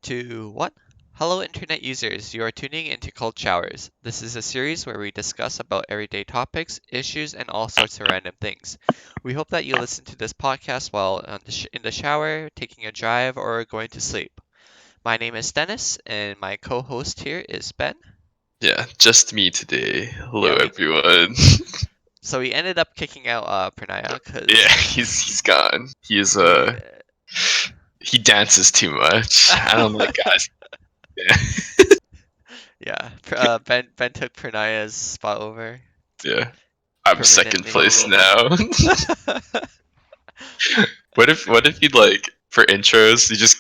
To what? Hello, internet users. You are tuning into Cold Showers. This is a series where we discuss about everyday topics, issues, and all sorts of random things. We hope that you listen to this podcast while in the shower, taking a drive, or going to sleep. My name is Dennis, and my co-host here is Ben. Yeah, just me today. Hello, Yeah, everyone. so we ended up kicking out Pranaya Yeah, because he's gone. he, He dances too much. I don't like guys. Yeah, Ben took Pranaya's spot over yeah. I'm second permanently. place now. What if you like for intros you just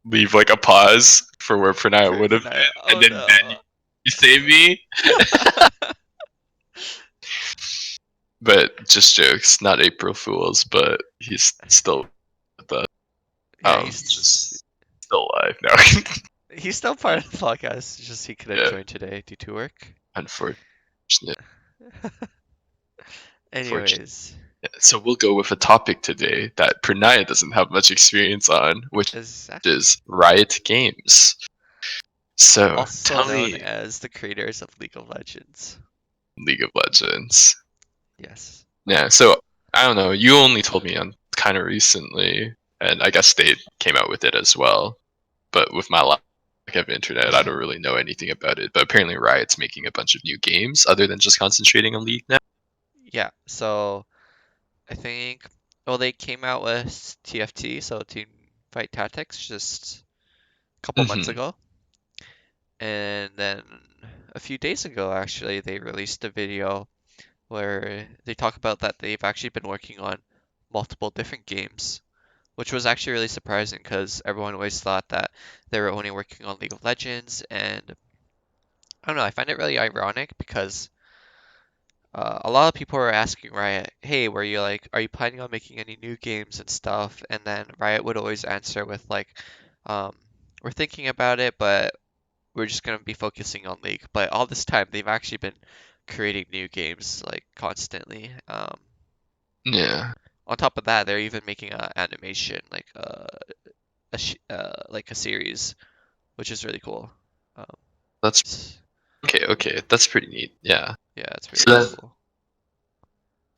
leave like a pause for where Pranaya For would have Pranaya. been, and Oh then Ben, no. you save me. But just jokes, not April Fools. But he's still with us. Yeah, Just still alive now. he's still part of the podcast. It's just he couldn't Yeah, join today due to work. unfortunate. Unfortunate. Anyways, Yeah, so we'll go with a topic today that Pranaya doesn't have much experience on, which exactly. is Riot Games. So Also tell known me, as the creators of League of Legends. League of Legends. Yes. Yeah, so I don't know. You only told me on kind of recently, and I guess they came out with it as well. But with my lack of internet, I don't really know anything about it. But apparently, Riot's making a bunch of new games other than just concentrating on League now. Yeah, so I think well they came out with TFT, so Teamfight Tactics, just a couple months Hmm. ago. And then a few days ago actually they released a video where they talk about that they've actually been working on multiple different games, which was actually really surprising because everyone always thought that they were only working on League of Legends. And I don't know, I find it really ironic because a lot of people were asking Riot, hey, are you planning on making any new games and stuff? And then Riot would always answer with like, um, we're thinking about it, but we're just gonna be focusing on League. But all this time, they've actually been creating new games like constantly. Yeah, On top of that, they're even making an animation like a series, which is really cool. Um, that's s- okay. Okay, that's pretty neat. Yeah. yeah, it's So really that, cool.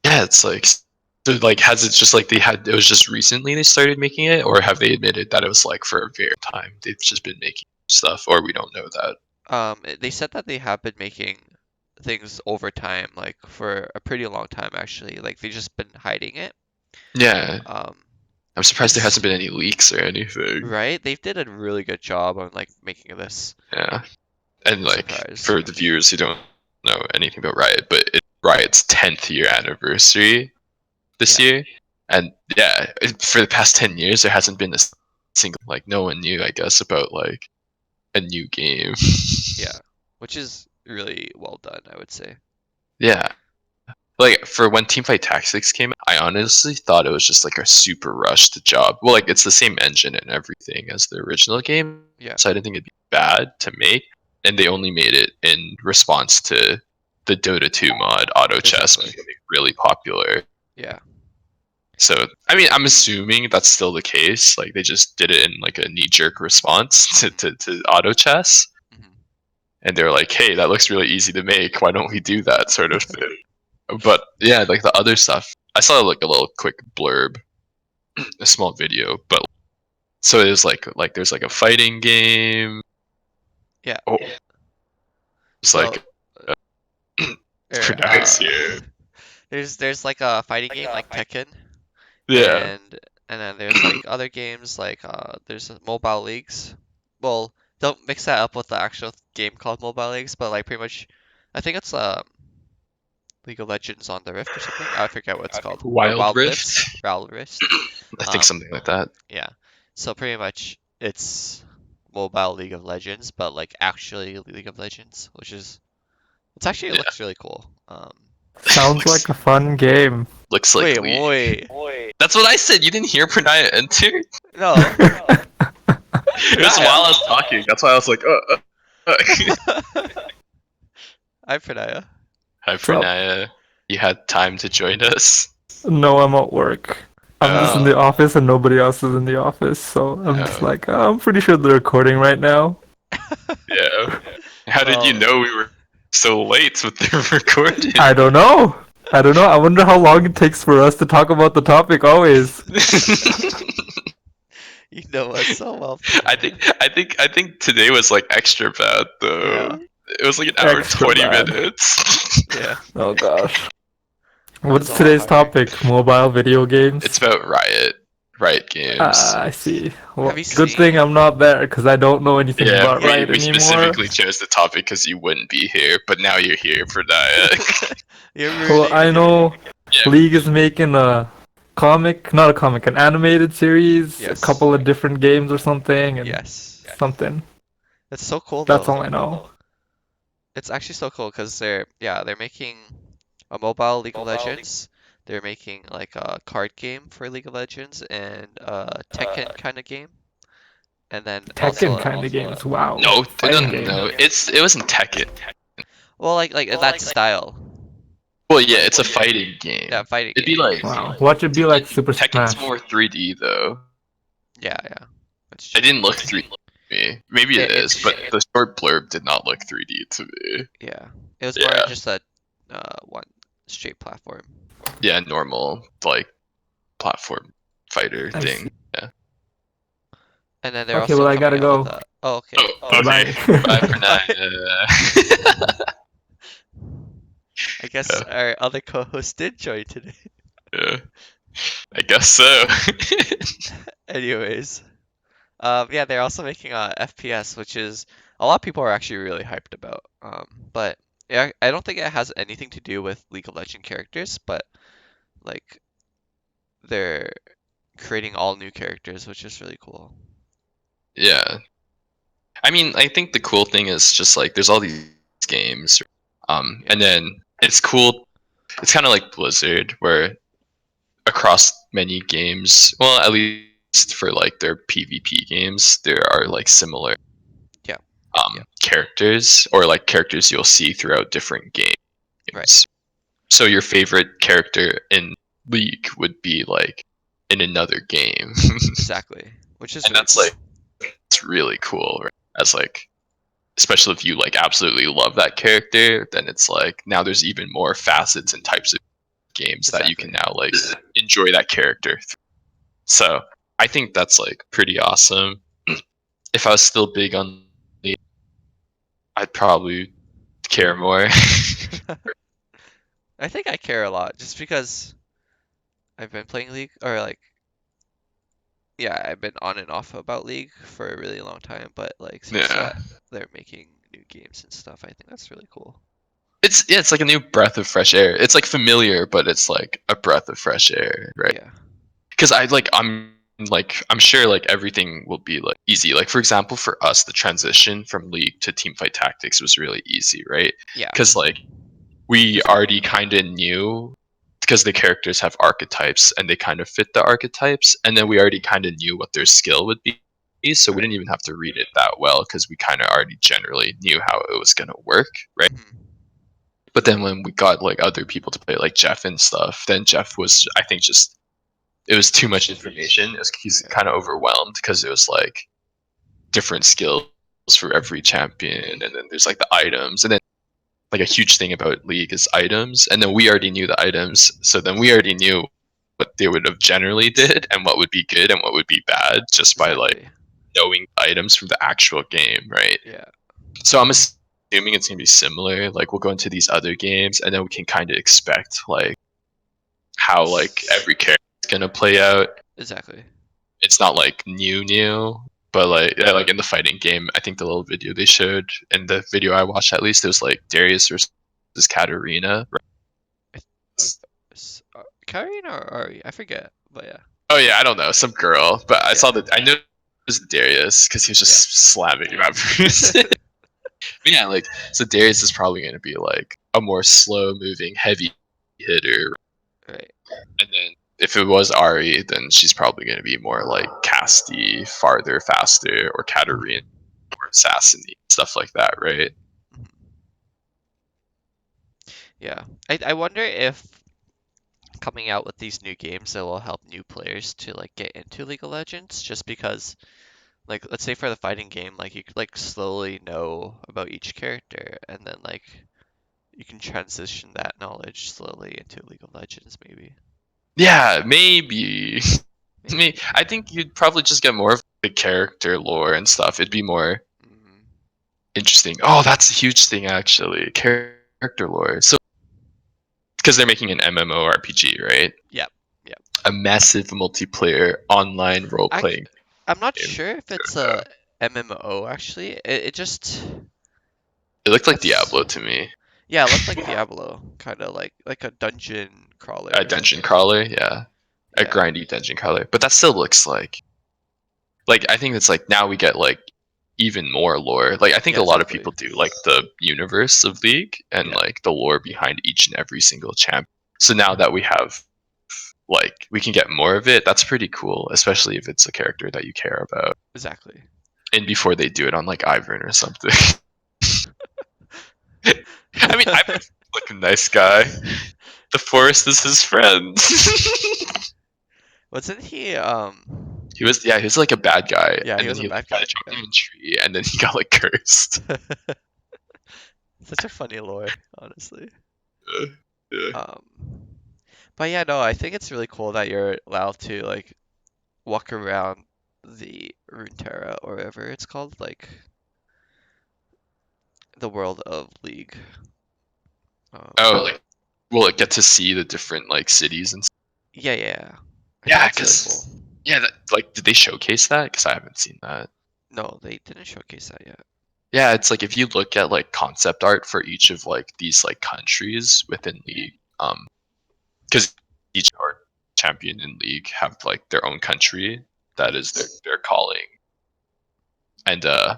yeah, it's like, so like, has it just like it was just recently they started making it, or have they admitted that it was like for a very long time they've just been making stuff, or we don't know that? They said that they have been making things over time, like for a pretty long time actually. Like they've just been hiding it. Yeah, Um, I'm surprised there hasn't it's been any leaks or anything. right. They did a really good job on like making this. Yeah, and I'm like surprised. for the viewers who don't know anything about Riot, but it's Riot's 10th year anniversary this Yeah, year, and yeah, for the past 10 years there hasn't been a single, like, no one knew, I guess, about like a new game. yeah, which is really well done, I would say. Yeah. Like for when Teamfight Tactics came out, I honestly thought it was just like a super rushed job. Well, like it's the same engine and everything as the original game, Yeah, so I didn't think it'd be bad to make. And they only made it in response to the Dota 2 mod Auto Chess exactly. becoming really popular. Yeah, So I mean, I'm assuming that's still the case. Like they just did it in like a knee jerk response to Auto Chess, hmm and they're like, "Hey, that looks really easy to make. Why don't we do that?" sort of thing. But yeah, like the other stuff, I saw like a little quick blurb, a small video. But so it was like there's like a fighting game. yeah. Oh, it's So, like uh, it's pronounced here. there's like a fighting game like Tekken, Yeah, and then there's like other games like there's mobile leagues. Well, don't mix that up with the actual game called Mobile Leagues, but like pretty much, I think it's League of Legends on the Rift or something. I forget what it's called. Or Wild Wild Rift. Rift. Wild Rift. I think Um, something like that. yeah. So pretty much it's mobile League of Legends, but like actually League of Legends, which is it Yeah, looks really cool. Sounds looks like a fun game. looks like Wait, League. wait, That's what I said. You didn't hear Pranaya enter? no, It was while I was talking. That's why I was like, Hi Pranaya. Hi, Sup? Pranaya. You had time to join us. No, I'm at work. I'm just in the office and nobody else is in the office, so I'm just Oh. like, I'm pretty sure they're recording right now. Yeah. How did you Well, know we were so late with the recording? I don't know. I don't know. I wonder how long it takes for us to talk about the topic always. you know us so well. I think today was like extra bad though. Yeah. It was like an hour and Extra 20 bad. minutes. Yeah. Oh gosh. It was What's a lot today's harder. topic? Mobile video games? It's about Riot games. I see. Well, Have you good seen? thing I'm not there because I don't know anything Yeah, about Riot we anymore. specifically chose the topic because you wouldn't be here, but now you're here for that. You're Well, ruining I it. know Yeah. League is making a comic, not a comic, an animated series, a Yes. couple of different games or something, and Yes. something. It's so cool That's though. all I know. It's actually so cool because they're making a mobile League of Legends. They're making like a card game for League of Legends and a Tekken kind of game. And then also Tekken kind of games. Wow. No, Fighting game. no. It wasn't Tekken. well like that style. Well, yeah, it's a fighting game. Yeah, fighting It'd be game. like Wow. Watch it be like Super Tekken's Smash. more 3D though. Yeah. That's It true. didn't look 3D to me. Maybe it It- is, but the short blurb did not look 3D to me. Yeah. It was more Yeah. just a one straight platform. Yeah, normal like platform fighter I thing. see. Yeah. And then they're Okay, also well, I coming gotta out with go. a. Oh, okay. Oh, okay. Bye. Bye for now. I guess our other co-host did join today. Yeah. I guess so. Anyways, yeah, they're also making a FPS, which is a lot of people are actually really hyped about. But yeah, I don't think it has anything to do with League of Legends characters, but like they're creating all new characters, which is really cool. Yeah. I mean, I think the cool thing is just like there's all these games, and then it's cool. It's kind of like Blizzard, where across many games, well, at least for like their PvP games, there are like similar Yeah. characters or like characters you'll see throughout different games. Right. So your favorite character in League would be like in another game. Exactly. Which is And really that's cool. like it's really cool, right? As like especially if you like absolutely love that character, then it's like now there's even more facets and types of games that you can now like enjoy that character. So I think that's like pretty awesome. If I was still big on League, I'd probably care more. I think I care a lot just because I've been playing League or like yeah, I've been on and off about League for a really long time, but like since Yeah. they're making new games and stuff, I think that's really cool. It's like a new breath of fresh air. It's like familiar, but it's like a breath of fresh air, right? Yeah. Because I'm sure like everything will be like easy. Like for example, for us, the transition from League to Teamfight Tactics was really easy, right? Yeah. Because like we already kind of knew because the characters have archetypes and they kind of fit the archetypes, and then we already kind of knew what their skill would be, so we didn't even have to read it that well because we kind of already generally knew how it was gonna work, right? Mhm. But then when we got like other people to play, like Jeff and stuff, then Jeff was, I think, just it was too much information. He's kind of overwhelmed because it was like different skills for every champion, and then there's like the items, and then like a huge thing about League is items, and then we already knew the items, so then we already knew what they would have generally did and what would be good and what would be bad just by like Exactly. knowing items from the actual game, right? Yeah. So I'm assuming it's gonna be similar. Like we'll go into these other games, and then we can kind of expect like how like every character is gonna play out. Exactly. It's not like new, but like yeah, like in the fighting game, I think the little video they showed in the video I watched at least, it was like Darius versus Katarina. Karina or Ari? I forget, but yeah. Oh yeah, I don't know, some girl, but I Yeah. saw that I knew it was Darius because he was just slamming him out. Yeah, like so Darius is probably gonna be like a more slow moving, heavy hitter, Right. and then if it was Ari, then she's probably gonna be more like casty, farther, faster, or Katarina or Assassiny, stuff like that, right? Mhm. Yeah. I wonder if coming out with these new games that will help new players to like get into League of Legends, just because like let's say for the fighting game, like you could like slowly know about each character and then like you can transition that knowledge slowly into League of Legends maybe. Yeah, maybe. Maybe. I think you'd probably just get more of the character lore and stuff. It'd be more Hmm. interesting. Oh, that's a huge thing actually. Character lore. So because they're making an MMORPG, right? Yep. Yep. A massive multiplayer online role I playing I'm not game. sure if it's a MMO actually. It just It looked like that's Diablo to me. yeah, it looked like Diablo, kind of like a dungeon crawler A or dungeon something. crawler, yeah. A Yeah. grindy dungeon crawler. But that still looks like I think it's like now we get like even more lore. Like I think Yeah, a lot of exactly. people do like the universe of League and Yeah. like the lore behind each and every single champ. So now that we have like we can get more of it, that's pretty cool, especially if it's a character that you care about. Exactly. And before they do it on like Ivern or something. I mean Ivern's like a nice guy. The forest is his friend. Wasn't he He was like a bad guy, yeah, he and then was a he like bad got guy. a chopped in a tree, and then he got like cursed. Yeah. Such a funny lore, honestly. Uh, yeah. Um but yeah, no, I think it's really cool that you're allowed to like walk around the Runeterra or whatever it's called, like the world of League. Oh, like will it get to see the different like cities and stuff? Yeah, yeah. I think Yeah, that's really cool. because yeah, like did they showcase that? Because I haven't seen that. No, they didn't showcase that yet. Yeah, it's like if you look at like concept art for each of like these like countries within League, because each art champion in League have like their own country that is their calling, and yeah,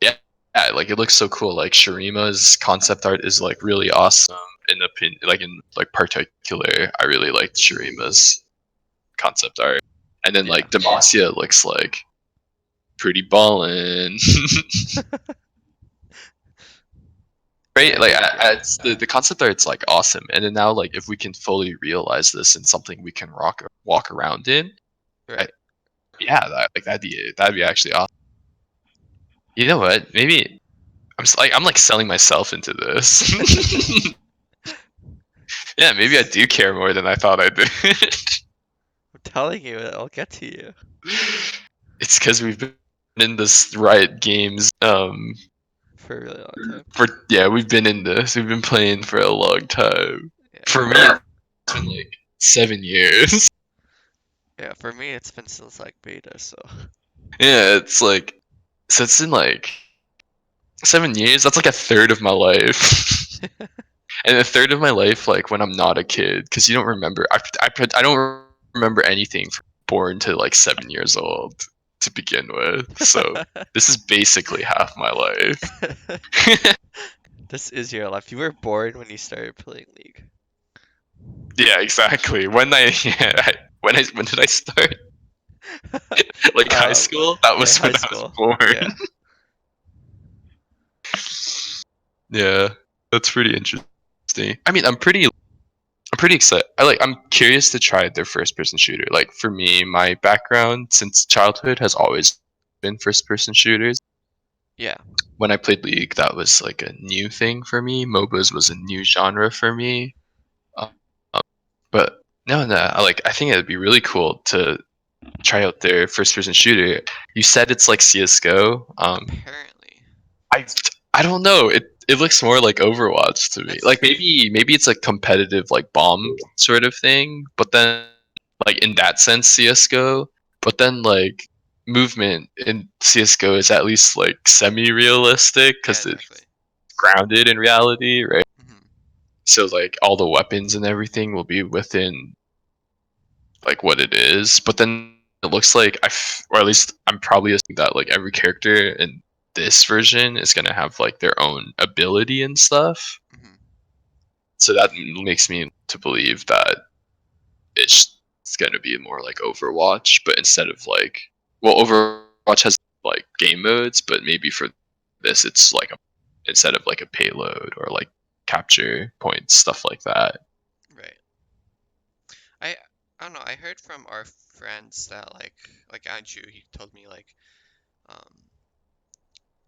yeah, like it looks so cool. Like Sharima's concept art is like really awesome. In like particular, I really liked Sharima's concept art, and then Yeah. like Demacia looks like pretty ballin'. Yeah, Right, I like think it's the concept art's like awesome, and then now like if we can fully realize this in something we can walk around in, I, right. yeah, that'd be actually awesome. You know what? Maybe I'm like selling myself into this. Yeah, maybe I do care more than I thought I did. I'm telling you, I'll get to you It's because we've been in this Riot games. for a really long time. For yeah, we've been in this. We've been playing for a long time. Yeah. For me, it's been like 7 years. Yeah, for me it's been since like beta, so Yeah, it's like so it's in like 7 years. That's like a third of my life. And a third of my life, like when I'm not a kid, because you don't remember. I don't remember anything from born to like 7 years old to begin with. So this is basically half my life. this is your life. You were born when you started playing League. Yeah, exactly. When did I start? Like high Um, school? That yeah, was high when I was school. born. Yeah. Yeah, that's pretty interesting. I mean, I'm pretty excited. I'm curious to try their first person shooter. Like for me, my background since childhood has always been first person shooters. Yeah. When I played League, that was like a new thing for me. MOBAs was a new genre for me. Um, but no, I think it'd be really cool to try out their first person shooter. You said it's like CS:GO. Apparently. I I don't know. It looks more like Overwatch to me. It's Like maybe it's a competitive like bomb sort of thing, but then like in that sense CS:GO, but then like movement in CS:GO is at least like semi-realistic yeah, because exactly. it's grounded in reality, right? Hmm. So like all the weapons and everything will be within like what it is, but then it looks like or at least I'm probably assuming that like every character in this version is gonna have like their own ability and stuff. Hmm. So that makes me to believe that it's gonna be more like Overwatch, but instead of like, well, Overwatch has like game modes, but maybe for this it's like instead of like a payload or like capture points, stuff like that. Right. I I don't know. I heard from our friends that like Andrew, he told me like um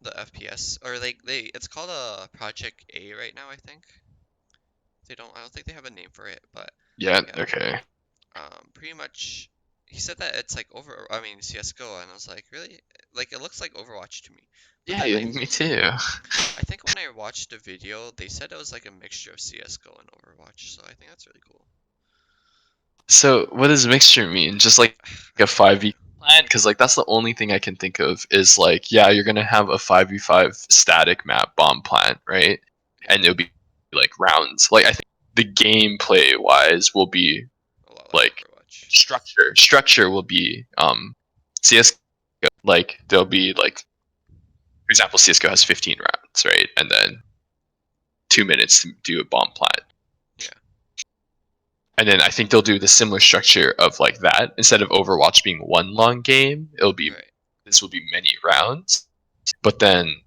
the FPS or like it's called a Project A right now, I think. I don't think they have a name for it, but Yeah. yeah. Okay. Pretty much he said that it's like I mean CS:GO, and I was like, really? Like it looks like Overwatch to me. But Yeah, then me too. I think when I watched the video, they said it was like a mixture of CS:GO and Overwatch, so I think that's really cool. So what does mixture mean? Just like I a have no idea. 5v plan? Because like that's the only thing I can think of is like, yeah, you're gonna have a 5v5 static map bomb plant, right? Yeah, And it'll be like rounds. Like I think the gameplay wise will be a lot like like Overwatch. structure. Structure will be CS like there'll be like for example CSGO has 15 rounds, right? And then 2 minutes to do a bomb plant. Yeah, And then I think they'll do the similar structure of like that. Instead of Overwatch being one long game, it'll be right. this will be many rounds. But then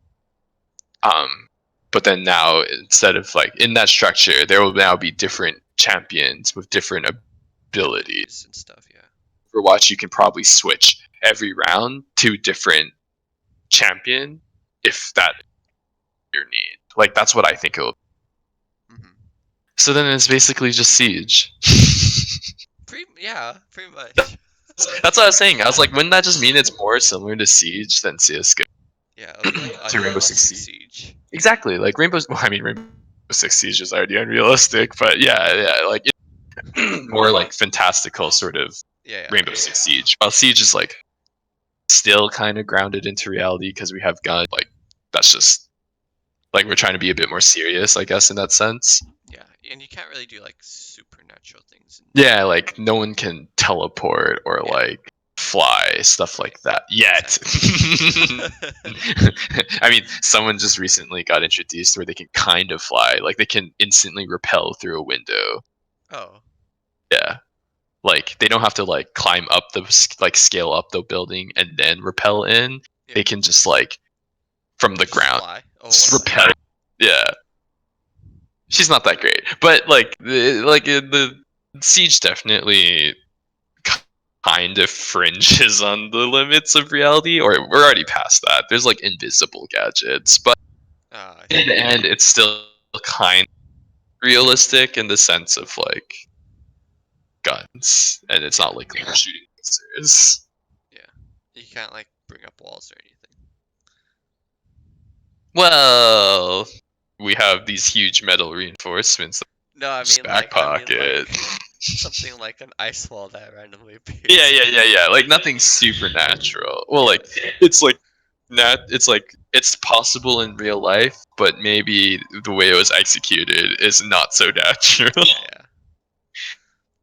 um but then now instead of like in that structure, there will now be different champions with different abilities. Abilities and stuff, yeah. Overwatch you can probably switch every round to different champion if that is your need. Like that's what I think it'll be. hmm So then it's basically just Siege. Yeah, pretty much. That's what I was saying. I was like, wouldn't that just mean it's more similar to Siege than CS:GO? Yeah, it'll be like To Rainbow Six unrealistic Siege. Siege. Exactly. Like Well, I mean, Rainbow Six Siege is already unrealistic, but yeah, like it's more like fantastical sort of Yeah, yeah, Rainbow Six Siege. While Siege is like still kind of grounded into reality because we have guns. Like that's just like we're trying to be a bit more serious, I guess, in that sense. yeah. And you can't really do like supernatural things. Yeah, like no one can teleport or Yeah, like fly, stuff right. like that yet. Exactly. I mean, someone just recently got introduced where they can kind of fly, like they can instantly repel through a window. Oh, Yeah, like they don't have to like climb up like scale up the building and then repel in. yeah. They can just like from the Just ground fly. Oh, just what? repel. Yeah, she's not that great, but like the siege definitely kind of fringes on the limits of reality, or we're already past that. There's like invisible gadgets, but I in see. the end, it's still kind of realistic in the sense of like guns, and it's Yeah, not like we're shooting lasers. yeah. You can't like bring up walls or anything. Well, we have these huge metal reinforcements. No, Just back I mean pocket. like something like an ice wall that randomly appears. Yeah. Like nothing supernatural. Well, Yeah, like it's like it's like it's possible in real life, but maybe the way it was executed is not so natural. yeah.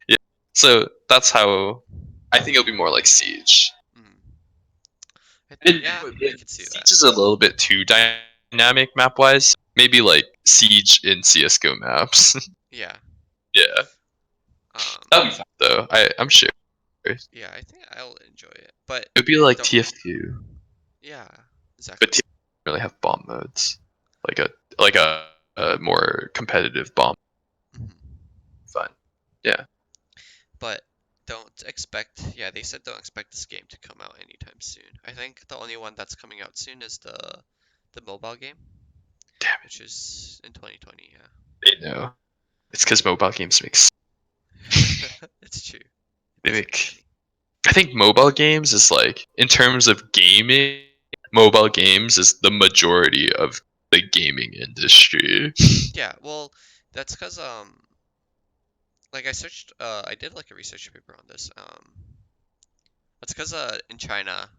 Yeah. So that's how I think it'll be more like Siege. Mm. It, Yeah, I could see that. Siege is a little bit too dynamic map wise. Maybe like Siege in CS:GO maps. Yeah. Yeah. That'd Um, be fun though. I'm sure. It yeah, I think I'll enjoy it. But would be like don't. TF2, Yeah, but exactly. TF2 doesn't really have bomb modes. Like a more competitive bomb. Mhm. Fun. Yeah. But don't expect. Yeah, they said don't expect this game to come out anytime soon. I think the only one that's coming out soon is the mobile game, Damn which is in 2020. Yeah. it. They know. It's because mobile games make. It's true. They It makes make. money. I think mobile games is like in terms of gaming. Mobile games is the majority of the gaming industry. Yeah, well, that's because like I searched I did like a research paper on this. That's because in China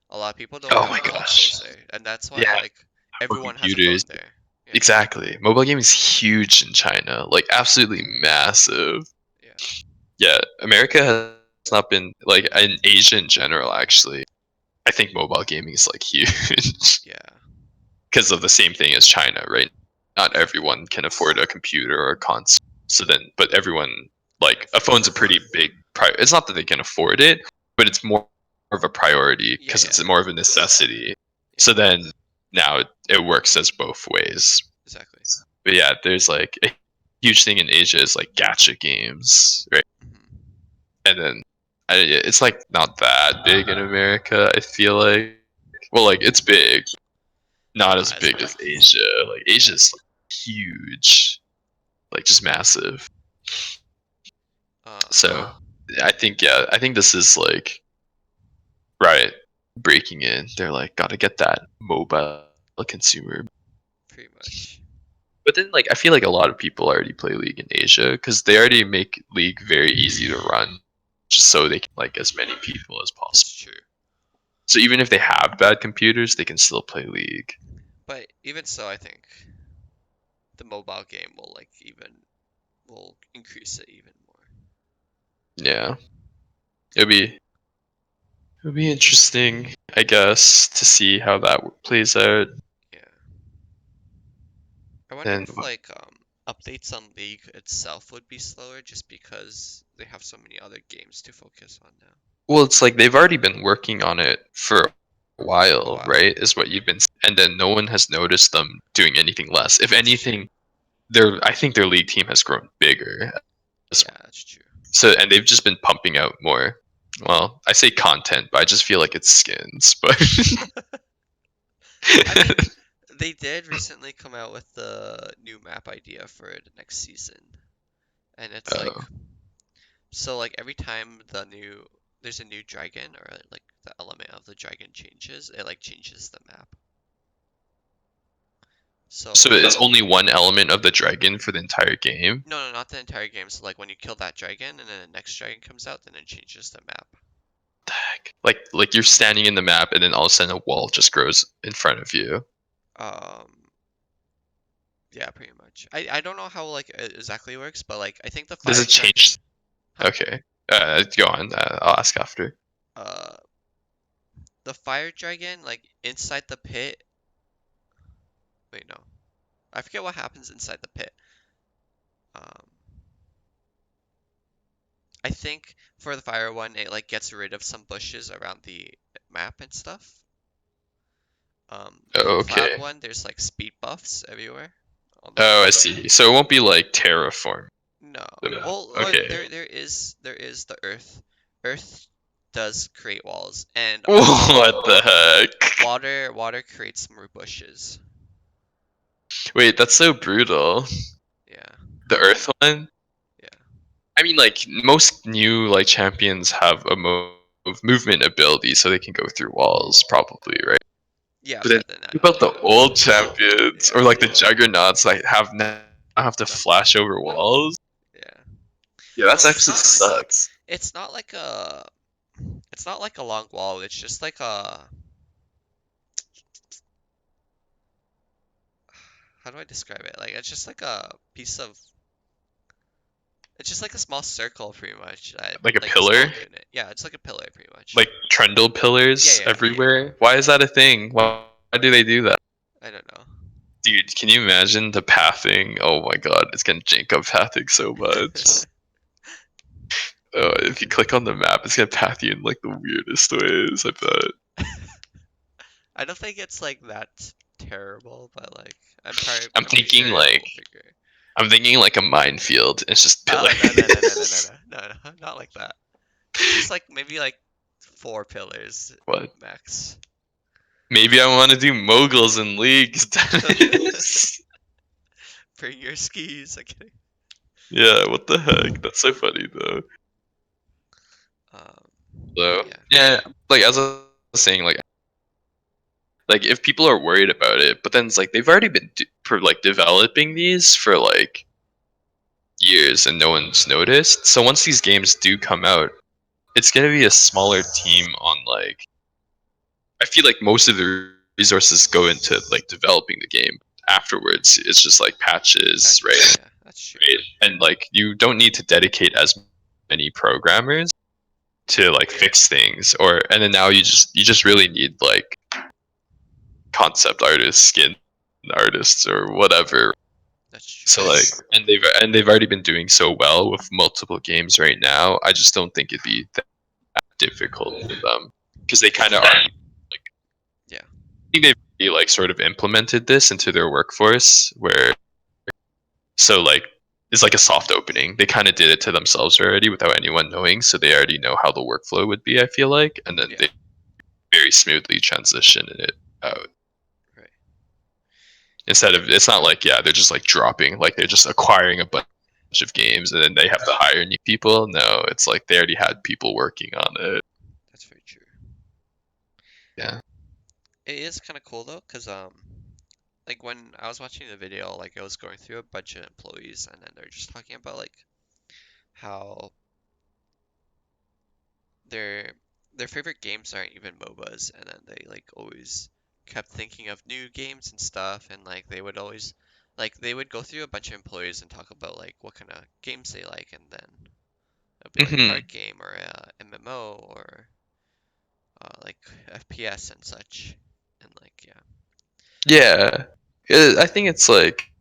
a lot of people don't Oh have my gosh. consoles there, and that's why Yeah. like For everyone has a phone computers. there. Yeah, Exactly. Mobile gaming is huge in China. Like absolutely massive. yeah, Yeah. America has not been like in Asia in general actually. I think mobile gaming is like huge yeah, because of the same thing as China, right? Not exactly. everyone can afford a computer or a console. So then, but everyone Can like a afford phone's a both. pretty big. It's not that they can afford it, but it's more of a priority Yeah, because yeah, it's more of a necessity. yeah, So then now it works as both ways. exactly. But yeah, there's like a huge thing in Asia is like gacha games, right? hmm and then it's like not that big in America. I feel like, well, like it's big, not as Not as big as big. Asia. Like Asia's like, huge, like just massive. So I think I think this is like Riot breaking in. They're like gotta get that mobile consumer. pretty much. But then like I feel like a lot of people already play League in Asia because they already make League very easy to run, just so they can like as many people as That's possible. true. So even if they have bad computers, they can still play League. But even so, I think the mobile game will increase it even more. Yeah, it'll be interesting, I guess, to see how that plays out. Yeah. I wonder And if updates on League itself would be slower just because they have so many other games to focus on now. well, it's like they've already been working on it for a A while, while. right? Is what you've been, and then no one has noticed them doing anything less. If That's anything, I think their League team has grown bigger. Yeah, that's true. So, and they've just been pumping out more. Well, I say content, but I just feel like it's skins. But I mean, they did recently come out with the new map idea for the next season. And it's like, oh. so like every time there's a new dragon or like the element of the dragon changes, it like changes the map. So So it's only one element of the dragon for the entire game. no, not the entire game. So like when you kill that dragon and then the next dragon comes out, then it changes the map. The heck? Like you're standing in the map, and then all of a sudden a wall just grows in front of you. Um, yeah, pretty much. I don't know how like it exactly works, but like I think the Does fire it change? Huh? Okay. Go on. I'll ask after. uh the fire dragon like inside the pit. Wait, no, I forget what happens inside the pit. Um, I think for the fire one, it like gets rid of some bushes around the map and stuff. The Oh, cloud okay. one, there's like speed buffs everywhere on the Oh, map. I see. So it won't be like terraform. No. The map. Well, Okay. there is the earth. Earth does create walls, and What the heck? water creates more bushes. Wait, that's so brutal. Yeah. The Earth one? Yeah. I mean, like most new like champions have a movement ability, so they can go through walls, probably, right? Yeah, But then but then what about the old champions or yeah, like the juggernauts, like have now have to no, flash over walls? yeah. Yeah, that's No, actually sucks. it's not like a it's not like a long wall. It's just like a how do I describe it? Like it's just like a piece of it's just like a small circle pretty much that Like a like a small pillar, unit. Yeah, it's like a pillar pretty much. like trundle Yeah, pillars yeah, yeah. everywhere. Why is that a thing? Why do they do that? I don't know. Dude, can you imagine the pathing? Oh my god, it's gonna jank up pathing so much. If you click on the map, it's gonna path you in like the weirdest ways, I bet. I don't think it's like that terrible, but like I'm I'm pretty thinking sure like we'll figure. I'm thinking like a minefield. It's just Oh pillars. no, not like that. It's just like maybe like 4 pillars What? max. Maybe I want to do moguls and leagues. Bring your skis. I'm kidding. Yeah, what the heck? That's so funny though. Um, So but yeah, yeah, like as I was saying, like if people are worried about it, but then it's like they've already been like developing these for like years and no one's noticed. So once these games do come out, it's gonna be a smaller team on like I feel like most of the resources go into like developing the game. Afterwards, it's just like patches, right? yeah, that's true. Right? And like you don't need to dedicate as many programmers to like fix things, or and then now you just really need like concept artists, skin artists, or whatever. That's true. So like, and they've already been doing so well with multiple games right now. I just don't think it'd be that difficult for them because they kind of are. Yeah, I think they've like sort of implemented this into their workforce where so like is like a soft opening. They kind of did it to themselves already without anyone knowing, so they already know how the workflow would be, I feel like, and then Yeah. they very smoothly transition it out. Right. Instead of, it's not like, yeah, they're just like dropping, like they're just acquiring a bunch of games and then they have to hire new people. No, it's like they already had people working on it. That's very true. Yeah. It is kind of cool though, cause like when I was watching the video, like it was going through a bunch of employees, and then they're just talking about like how their their favorite games aren't even MOBAs, and then they like always kept thinking of new games and stuff, and like they would always like they would go through a bunch of employees and talk about like what kind of games they like, and then it'll be like a Hmm. card game or a MMO or like FPS and such, and like yeah, Yeah. I think it's like,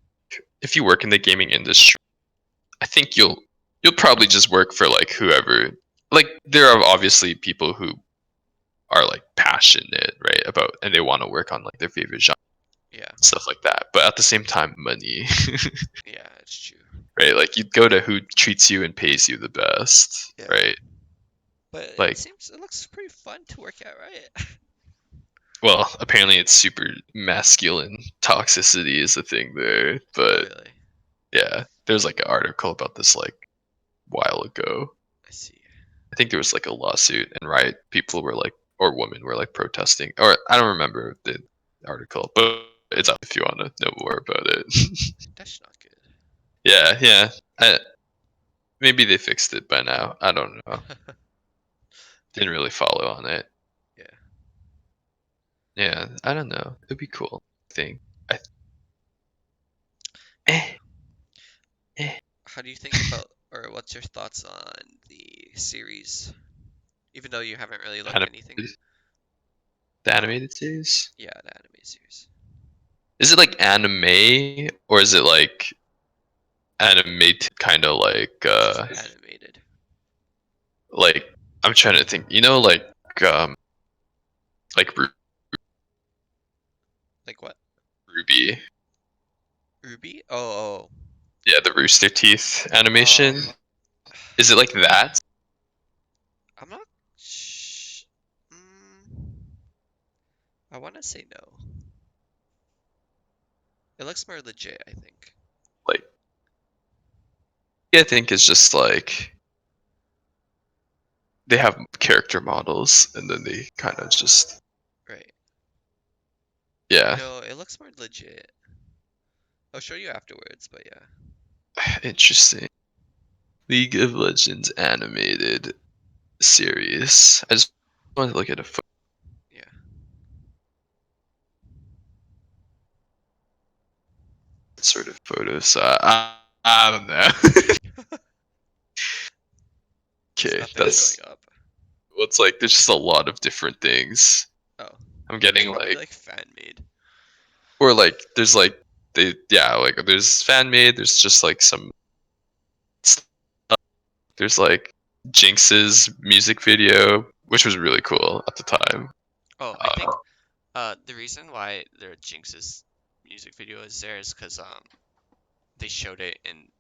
if you work in the gaming industry, I think you'll probably just work for like whoever. Like there are obviously people who are like passionate, right, about, and they want to work on like their favorite genre, yeah, stuff like that. But at the same time, money, yeah, it's true. right? Like you'd go to who treats you and pays you the best, Yeah, right? but it Like, seems it looks pretty fun to work at Riot. well, apparently it's super masculine. Toxicity is a thing there, Oh but really? yeah, there's like an article about this like a while ago. I see. I think there was like a lawsuit, and Riot people were like, or women were like protesting, or I don't remember the article, but it's up if you want to know more about it. That's not good. Yeah, yeah. Maybe they fixed it by now. I don't know. Didn't really follow on it. Yeah. Yeah, I don't know. It'd be cool. I think. I, Yeah. eh, eh. How do you think about, or what's your thoughts on the series? Even though you haven't really looked anything. Animated, the animated series. Yeah, the anime series. Is it like anime or is it like animated, kind of Just animated. like I'm trying to think. Um, like Like what? Ruby. Ruby? Oh, Yeah, the Rooster Teeth oh. animation. Is it like that? I'm not mm, I want to say no. It looks more legit, I think. Like, I think it's just like they have character models and then they kind of just, Right. yeah. No, it looks more legit. I'll show you afterwards, but yeah. Interesting. League of Legends animated series. I just want to look at a Yeah. sort of photo, so I don't know. There's Okay, nothing showing that's, up. well, it's like there's just a lot of different things. Oh. I'm It's getting probably like, like fan made. or like there's like yeah, like there's fan made, there's just like some stuff. There's like Jinx's music video, which was really cool at the time. Oh, I think the reason why their Jinx's music video is there is because they showed it in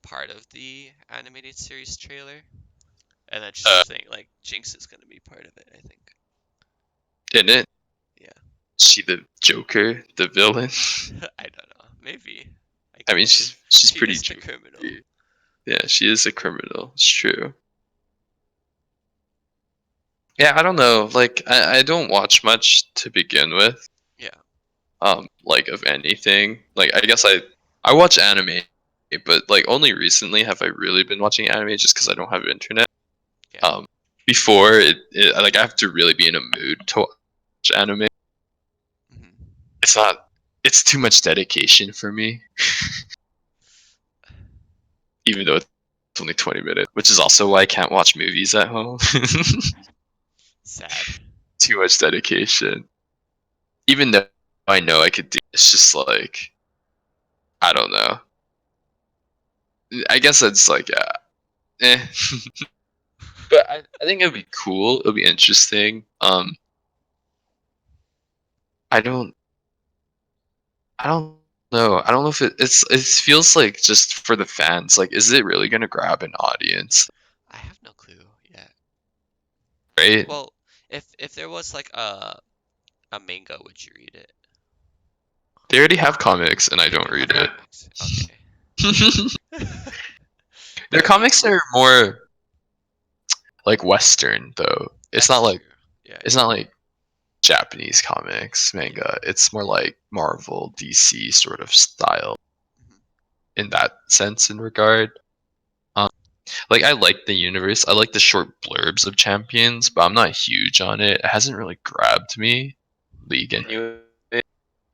part of the animated series trailer, and I Uh, just think like Jinx is gonna be part of it. I think. in it, Yeah. she the Joker, the villain. I don't know. Maybe. I I mean, guess. she's She pretty is the Joker. criminal. Yeah, she is a criminal. It's true. Yeah, I don't know. Like, I don't watch much to begin with. Yeah. Like of anything. Like, I guess I watch anime, but like only recently have I really been watching anime just because I don't have internet. Yeah. Before like I have to really be in a mood to watch anime. Hmm. It's not. It's too much dedication for me, even though it's only 20 minutes, which is also why I can't watch movies at home. Sad. Too much dedication. Even though I know I could do, it's just like I don't know. I guess it's like eh. But I think it'd be cool. It'll be interesting. I don't I don't No, I don't know if it feels like just for the fans. Like, is it really gonna grab an audience? I have no clue yet. Right? Well, if there was like a manga, would you read it? They already have comics, and I They don't do read have it. comics. Okay. Their I mean, comics are more like Western, though. that's true. Yeah, It's yeah. not like Japanese comics Yeah. manga. It's more like Marvel, DC sort of style Mhm. in that sense and regard. Um, like I like the universe. I like the short blurbs of Champions, but I'm not huge on it. It hasn't really grabbed me, League anyway.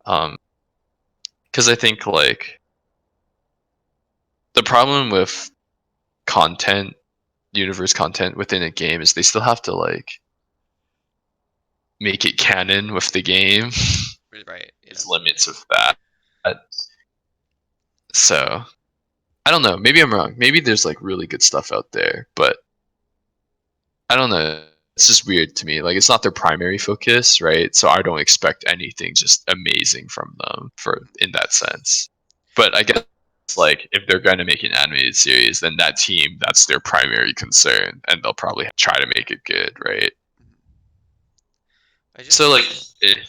Um, because I think like the problem with content, universe content within a game is they still have to like make it canon with the game. Right. Yeah. There's limits with that. So I don't know. Maybe I'm wrong. Maybe there's like really good stuff out there, but I don't know. It's just weird to me. Like it's not their primary focus, right? So I don't expect anything just amazing from them for in that sense. But I guess like if they're going to make an animated series, then that team that's their primary concern, and they'll probably try to make it good, right? Mhm. I So just like, eh,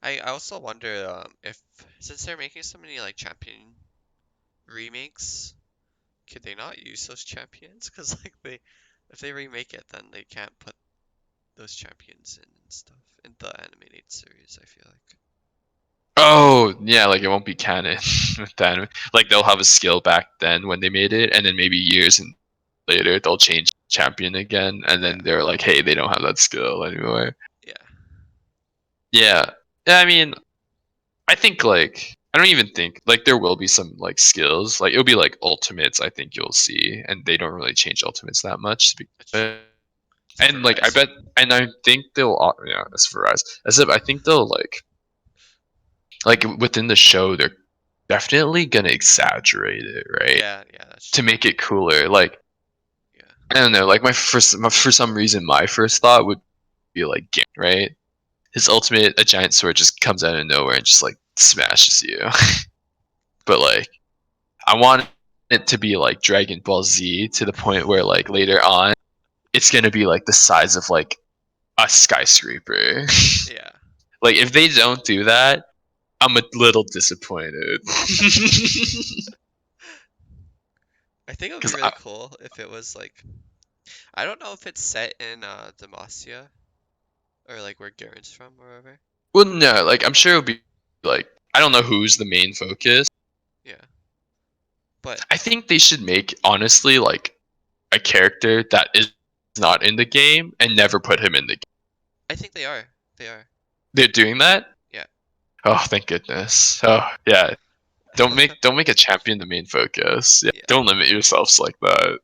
I also wonder if since they're making so many like champion remakes, could they not use those champions? Because like they if they remake it, then they can't put those champions in and stuff in the animated series, I feel like. oh yeah, like it won't be canon with that. Like they'll have a skill back then when they made it, and then maybe years and later they'll change champion again, and Yeah, then they're like, hey, they don't have that skill anymore. yeah. Yeah, yeah. I mean, I think like I don't even think like there will be some like skills. Like it'll be like ultimates. I think you'll see, and they don't really change ultimates that much. That's true. Except for And like I Rise. bet, and I think they'll yeah. As for Rise, as if I think they'll like within the show they're definitely gonna exaggerate it, right? Yeah, yeah, that's To true. make it cooler. Like Yeah. I don't know. Like for some reason my first thought would be like Garen, right? His ultimate, a giant sword just comes out of nowhere and just like smashes you. But like I want it to be like Dragon Ball Z to the point where like later on it's gonna be like the size of like a skyscraper. Yeah. Like if they don't do that, I'm a little disappointed. I think it would be Because really cool if it was like I don't know if it's set in Demacia or like where Garen's from or wherever. well, no, like I'm sure it'll be like I don't know who's the main focus. Yeah. But I think they should make honestly like a character that is not in the game and never put him in the game. I think they are. They are. They're doing that. Yeah. Oh, thank goodness. Oh, yeah. Don't make a champion the main focus. Yeah. Yeah. Don't limit yourselves like that.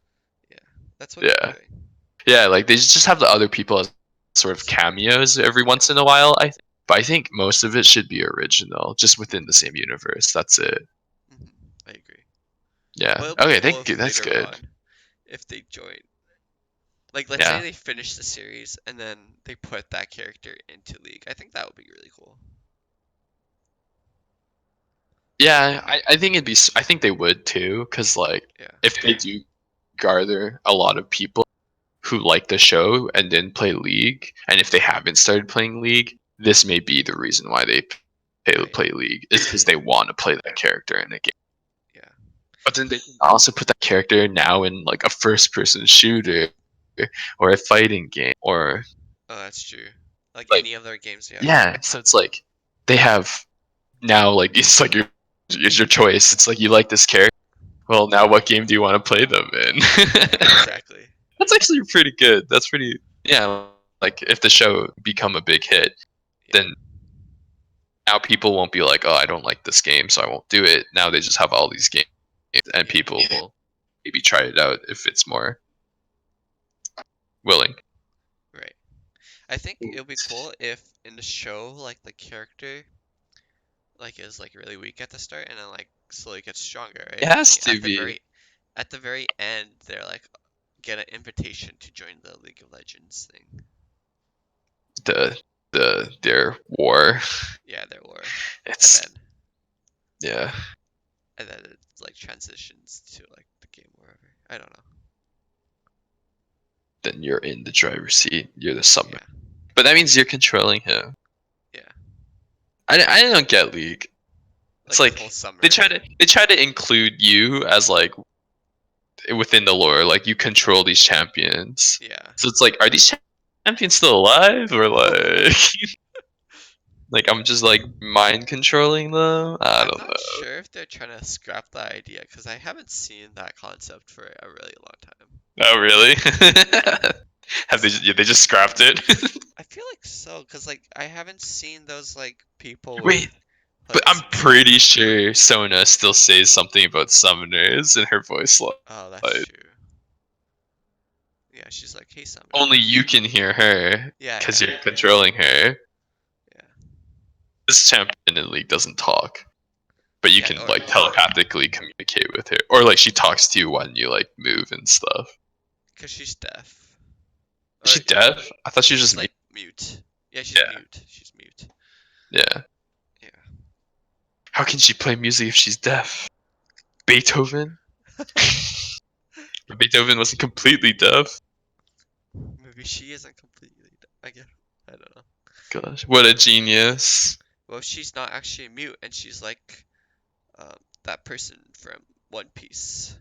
Yeah. That's what they're Yeah. doing. Yeah, like they just have the other people as sort of cameos every once in a while. But I think most of it should be original, just within the same universe. That's it. Hmm. I agree. Yeah. But it'll be Okay, cool thank you. if That's later good. on if they join. Like let's say Yeah. they finish the series and then they put that character into League. I think that would be really cool. Yeah, I think it'd be. I think they would too, because like Yeah. if they do garner a lot of people who like the show and then play League, and if they haven't started playing League, this may be the reason why they Right. play League. Is because they want to play that character in the game. Yeah. But then they can also put that character now in like a first-person shooter or a fighting game or Oh, that's true. Like like any other games, yeah. yeah. So it's like they have now like it's like it's your choice. It's like you like this character. Well, now what game do you want to play them in? Exactly. That's actually pretty good. That's pretty yeah. Like if the show become a big hit, Yeah. then now people won't be like, oh, I don't like this game, so I won't do it. Now they just have all these games, and Yeah. people will maybe try it out if it's more willing. Right. I think it would be cool if in the show like the character like is like really weak at the start and then like slowly gets stronger, right? It And has they, to be at the very end they're like get an invitation to join the League of Legends thing. their war. Yeah, their war. And It's then Yeah. and then it like transitions to like the game wherever. I don't know. Then you're in the driver's seat. You're the summoner. Yeah, But that means you're controlling him. yeah. I don't get League. It's Like the whole like summer. they try to include you as like within the lore, like you control these champions. Yeah. So it's like, are these champions still alive, or like, like I'm just like mind controlling them? I I'm don't not know. sure if they're trying to scrap that idea because I haven't seen that concept for a really long time. Oh really? Have they? Yeah, they just scrapped it. I feel like so because like I haven't seen those like people with Wait, but hoods. I'm pretty sure Sona still says something about summoners in her voice line. Oh, that's true. Yeah, she's like, hey, summoner. Only you can hear her Yeah, because yeah, you're controlling her. yeah. This champion in League doesn't talk, but you Yeah, can or like telepathically communicate with her, or like she talks to you when you like move and stuff. because she's deaf. Is she deaf? I thought she was She's just like mute. Yeah, she's Yeah. mute. She's mute. yeah. Yeah. How can she play music if she's deaf? Beethoven? Beethoven wasn't completely deaf. Maybe she isn't completely deaf. I don't know. Gosh, what a genius! Well, she's not actually mute, and she's like that person from One Piece.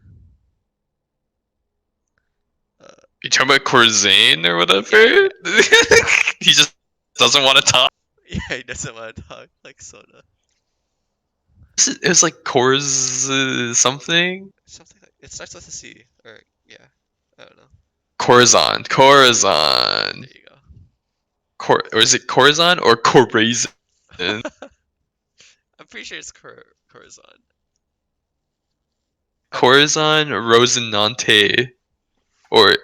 You talking about Corzane or whatever? Yeah, He just doesn't want to talk. yeah, he doesn't want to talk like Sona. It was like Corz something. Something like it starts with a C, or yeah, I don't know. Corazon. Corazon. There you go. Or is it Corazon or Corazon? I'm pretty sure it's Corazon. Corazon Rosinante. Or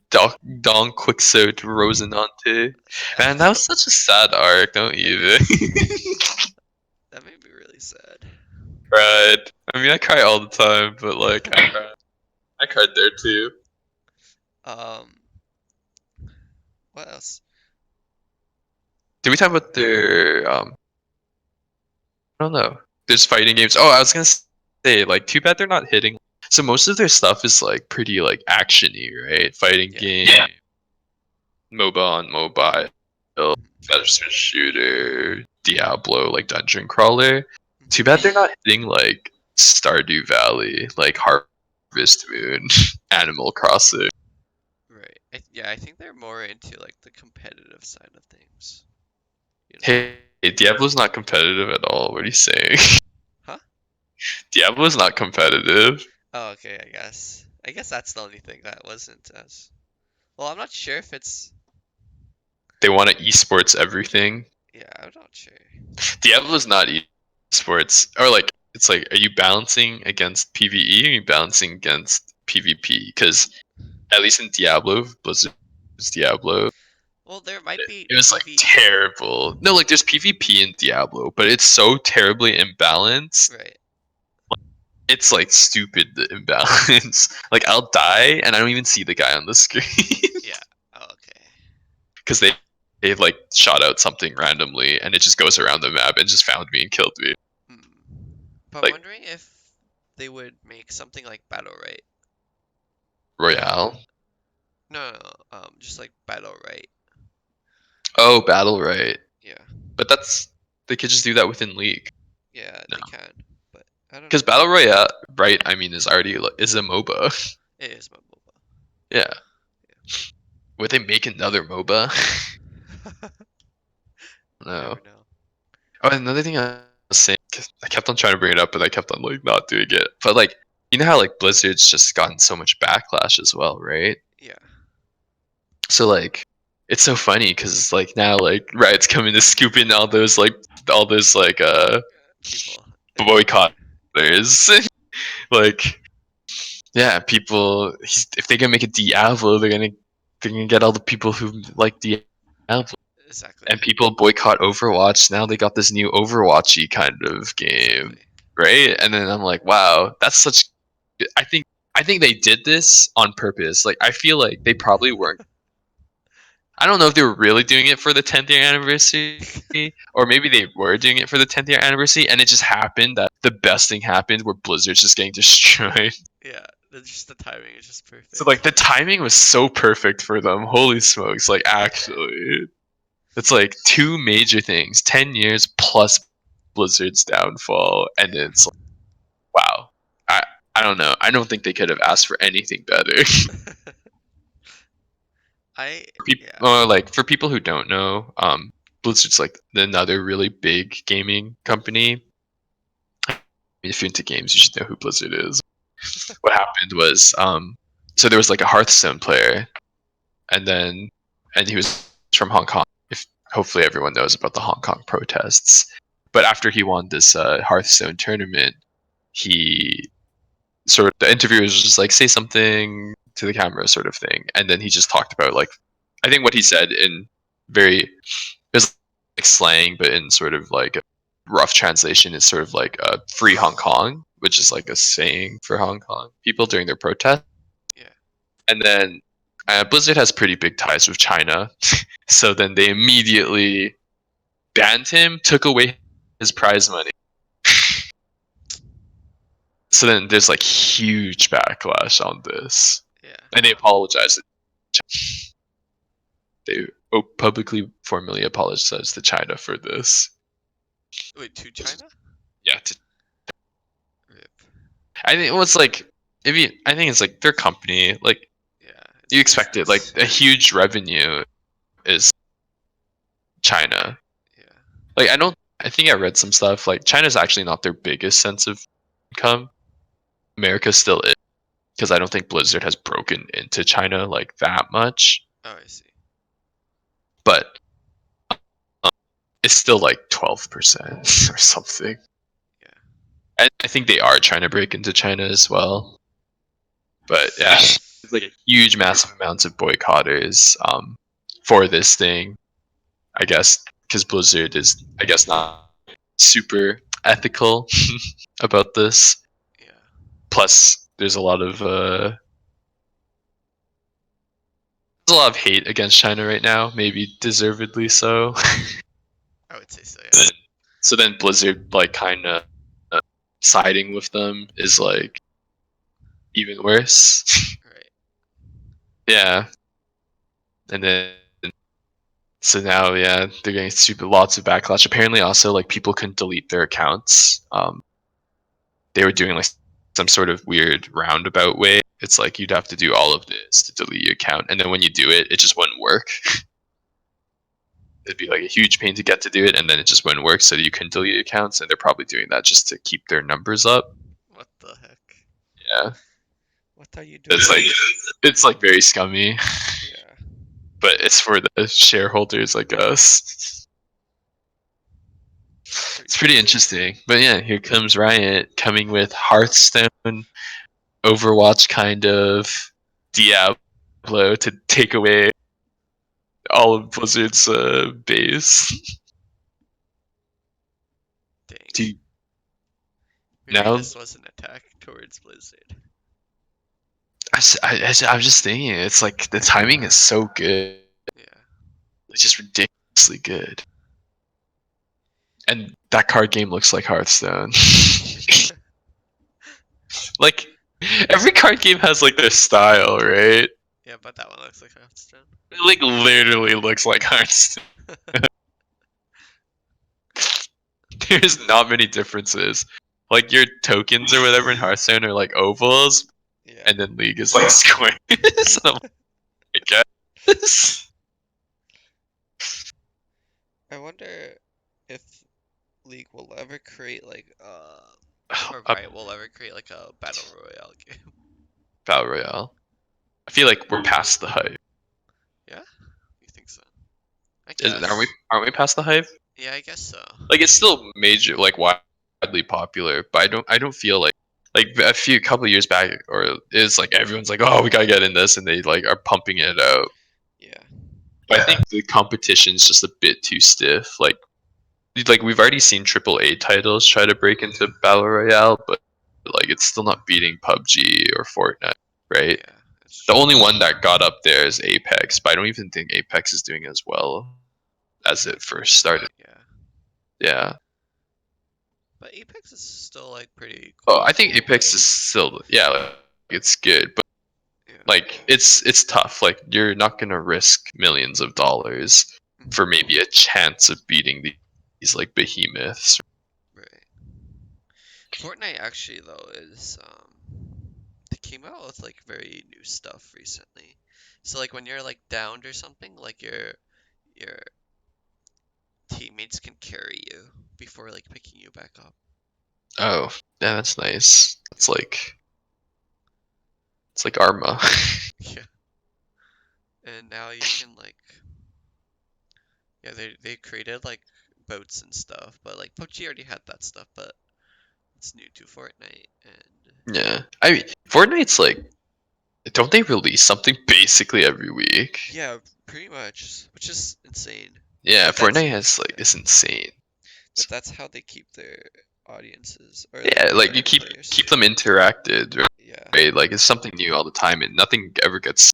Don Quixote Rosinante. Man, that was such a sad arc, don't you? That made me really sad. Right. I mean, I cry all the time, but like, I cried there too. Um, what else? Did we talk about their I don't know. There's fighting games. Oh, I was gonna say, like, too bad they're not hitting. So most of their stuff is like pretty like actiony, right? Fighting game, MOBA on mobile, first shooter, Diablo, like dungeon crawler. Too bad they're not hitting like Stardew Valley, like Harvest Moon, Animal Crossing. Right. Yeah, I think they're more into like the competitive side of things. You know? Hey, Diablo's not competitive at all. What are you saying? Huh? Diablo's not competitive. Oh, okay, I guess. I guess that's the only thing that wasn't as. Well, I'm not sure if it's. They want to esports everything. Yeah, I'm not sure. Diablo's not esports, or like it's like, are you balancing against PvE or are you balancing against PvP? Because at least in Diablo, Blizzard's Diablo, Well, there might be it was like PV. terrible. No, like there's PvP in Diablo, but it's so terribly imbalanced. Right. It's like stupid the imbalance. Like I'll die and I don't even see the guy on the screen. Yeah. Oh, okay. Because they like shot out something randomly and it just goes around the map and just found me and killed me. Hmm. But I'm Like wondering if they would make something like Battle Right. Royale. No, no, no, just like Battle Right. Oh, Battle Right. Yeah. But that's they could just do that within League. Yeah, No. they can. But I don't Because know. Battle Royale, right? I mean, is already is a MOBA. It is my MOBA. Yeah. Would they make another MOBA? You No. never know. Oh, another thing I was saying, 'cause I kept on trying to bring it up, but I kept on like not doing it. But like, you know how like Blizzard's just gotten so much backlash as well, right? Yeah. So like, it's so funny because like now like Riot's coming to scoop in all those like People. boycotters. Like, yeah, people. If they can make a Diablo, they're gonna get all the people who like Diablo. Exactly. And people boycott Overwatch. Now they got this new Overwatchy kind of game, Exactly. right? And then I'm like, wow, that's such. I think they did this on purpose. Like, I feel like they probably weren't. I don't know if they were really doing it for the 10th year anniversary, or maybe they were doing it for the 10th year anniversary, and it just happened that the best thing happened where Blizzard's just getting destroyed. Yeah, just the timing is just perfect. So like the timing was so perfect for them. Holy smokes! Like actually, it's like two major things: 10 years plus Blizzard's downfall, and it's like, wow. I don't know. I don't think they could have asked for anything better. Like for people who don't know, Blizzard's like another really big gaming company. If you're into games, you should know who Blizzard is. What happened was, so there was like a Hearthstone player, and he was from Hong Kong. If hopefully everyone knows about the Hong Kong protests, but after he won this Hearthstone tournament, he the interviewer was just like, say something to the camera, sort of thing, and then he just talked about like, I think what he said in it was like slang, but in sort of like a rough translation is sort of like free Hong Kong, which is like a saying for Hong Kong people during their protest. Yeah. And then Blizzard has pretty big ties with China, so then they immediately banned him, took away his prize money. So then there's like huge backlash on this. Yeah. And they apologized. They publicly, formally apologized to China for this. Wait, to China? Yeah. Rip. I think it was like, I think it's like their company. Like, yeah, you expect it. Like a huge revenue is China. Yeah. Like I think I read some stuff. Like China's actually not their biggest sense of income. America still is, because I don't think Blizzard has broken into China like that much. Oh, I see. But it's still like 12% or something. Yeah. And I think they are trying to break into China as well. But yeah, it's like a huge, massive amounts of boycotters for this thing. I guess because Blizzard is, I guess, not super ethical about this. Yeah. Plus, there's a lot of hate against China right now, maybe deservedly so. I would say so. Yeah. So then Blizzard like kind of siding with them is like even worse. Right. Yeah. And then so now, yeah, they're getting lots of backlash. Apparently, also like people couldn't delete their accounts. They were doing like some sort of weird roundabout way. It's like you'd have to do all of this to delete your account, and then when you do it, it just wouldn't work. It'd be like a huge pain to get to do it, and then it just wouldn't work, so you couldn't delete your accounts. And they're probably doing that just to keep their numbers up. What the heck? Yeah. What are you doing? It's like very scummy. Yeah. But it's for the shareholders like us. It's pretty interesting. But yeah, here comes Riot coming with Hearthstone, Overwatch kind of, Diablo to take away all of Blizzard's base. Dang. Maybe now this was an attack towards Blizzard. I'm just thinking, it's like the timing is so good. Yeah. It's just ridiculously good. And that card game looks like Hearthstone. Like, every card game has like their style, right? Yeah, but that one looks like Hearthstone. It like literally looks like Hearthstone. There's not many differences. Like your tokens or whatever in Hearthstone are like ovals, Yeah. and then League is like squares. And I'm like, I guess. I wonder if League will ever create like or A Riot will ever create like a battle royale game. Battle Royale. I feel like we're past the hype. Yeah? You think so? I guess. Aren't we past the hype? Yeah, I guess so. Like it's still major, like widely popular, but I don't feel like a couple years back, or it's like everyone's like, oh, we gotta get in this, and they like are pumping it out. Yeah. But I think the competition's just a bit too stiff. Like we've already seen AAA titles try to break into Battle Royale, but like it's still not beating PUBG or Fortnite, right? Yeah, That's The true. only one that got up there is Apex, but I don't even think Apex is doing as well as it first started. Yeah. Yeah. But Apex is still like pretty Oh, cool I think to Apex play. is still, yeah, like, it's good, but Yeah. like it's tough. Like you're not gonna risk millions of dollars for Mhm. maybe a chance of beating these like behemoths. Right. Fortnite actually though is they came out with like very new stuff recently. So like when you're like downed or something, like your teammates can carry you before like picking you back up. Oh, yeah, that's nice. It's like Arma. Yeah. And now you can like yeah, they created like boats and stuff, but like PUBG already had that stuff, but it's new to Fortnite and Yeah. I mean, Fortnite's like, don't they release something basically every week? yeah, pretty much, which is insane. Yeah, But that's Fortnite has like yeah, is insane. but that's how they keep their audiences or like Yeah, like you their keep players. them interacted, Yeah. right? Like it's something new all the time, and nothing ever gets.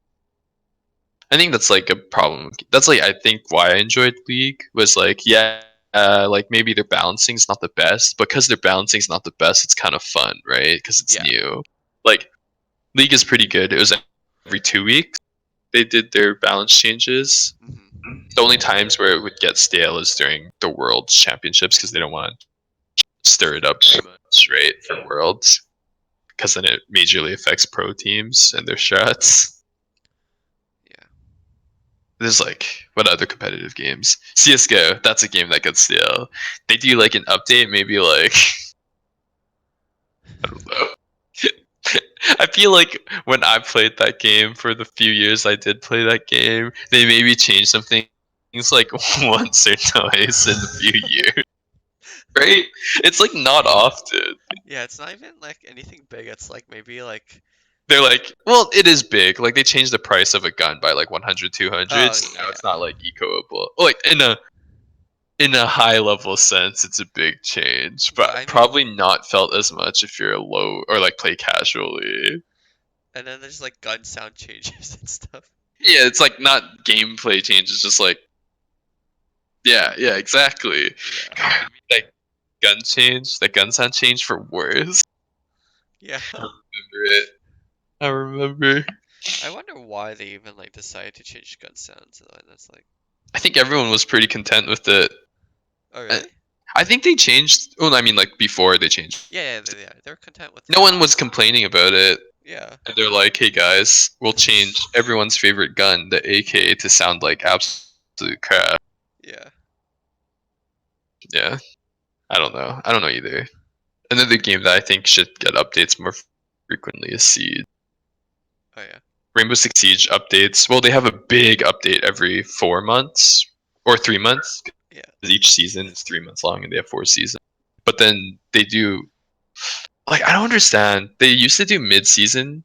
I think that's like a problem. That's like I think why I enjoyed League was like yeah, like maybe their balancing's not the best, because their balancing's not the best. It's kind of fun, right? Because it's Yeah. new. Like League is pretty good. It was every 2 weeks they did their balance changes. Hmm. The only times where it would get stale is during the World Championships because they don't want to stir it up too much, right? For Worlds, because then it majorly affects pro teams and their strats. Yeah. There's like what other competitive games? CS:GO. That's a game that gets stale. They do like an update, maybe like I don't know. I feel like when I played that game for the few years I did play that game, they maybe changed some things like once or twice in a few years, right? It's like not often. Yeah, it's not even like anything big. It's like maybe like They're like, well, it is big. Like they changed the price of a gun by like 100, 200. oh So now it's yeah. not like ecoable. Like in a high level sense, it's a big change, But but I mean, probably not felt as much if you're a low or like play casually. and then there's like gun sound changes and stuff. Yeah, it's like not gameplay changes, just like yeah, exactly. Yeah. God, that that gun sound change for worse. Yeah. I remember it. I remember. I wonder why they even like decided to change gun sounds. And that's like, I think everyone was pretty content with it. oh Uh, really? I think they changed. Well, I mean, like before they changed. Yeah. They're content with No it. one was complaining about it. Yeah. And they're like, "Hey guys, we'll change everyone's favorite gun, the AK, to sound like absolute crap." Yeah. Yeah, I don't know. I don't know either. Another game that I think should get updates more frequently is Siege. Oh yeah. Rainbow Six Siege updates. Well, they have a big update every 4 months or 3 months. Yeah. Each season is 3 months long, and they have 4 seasons. But then they do like I don't understand. They used to do mid-season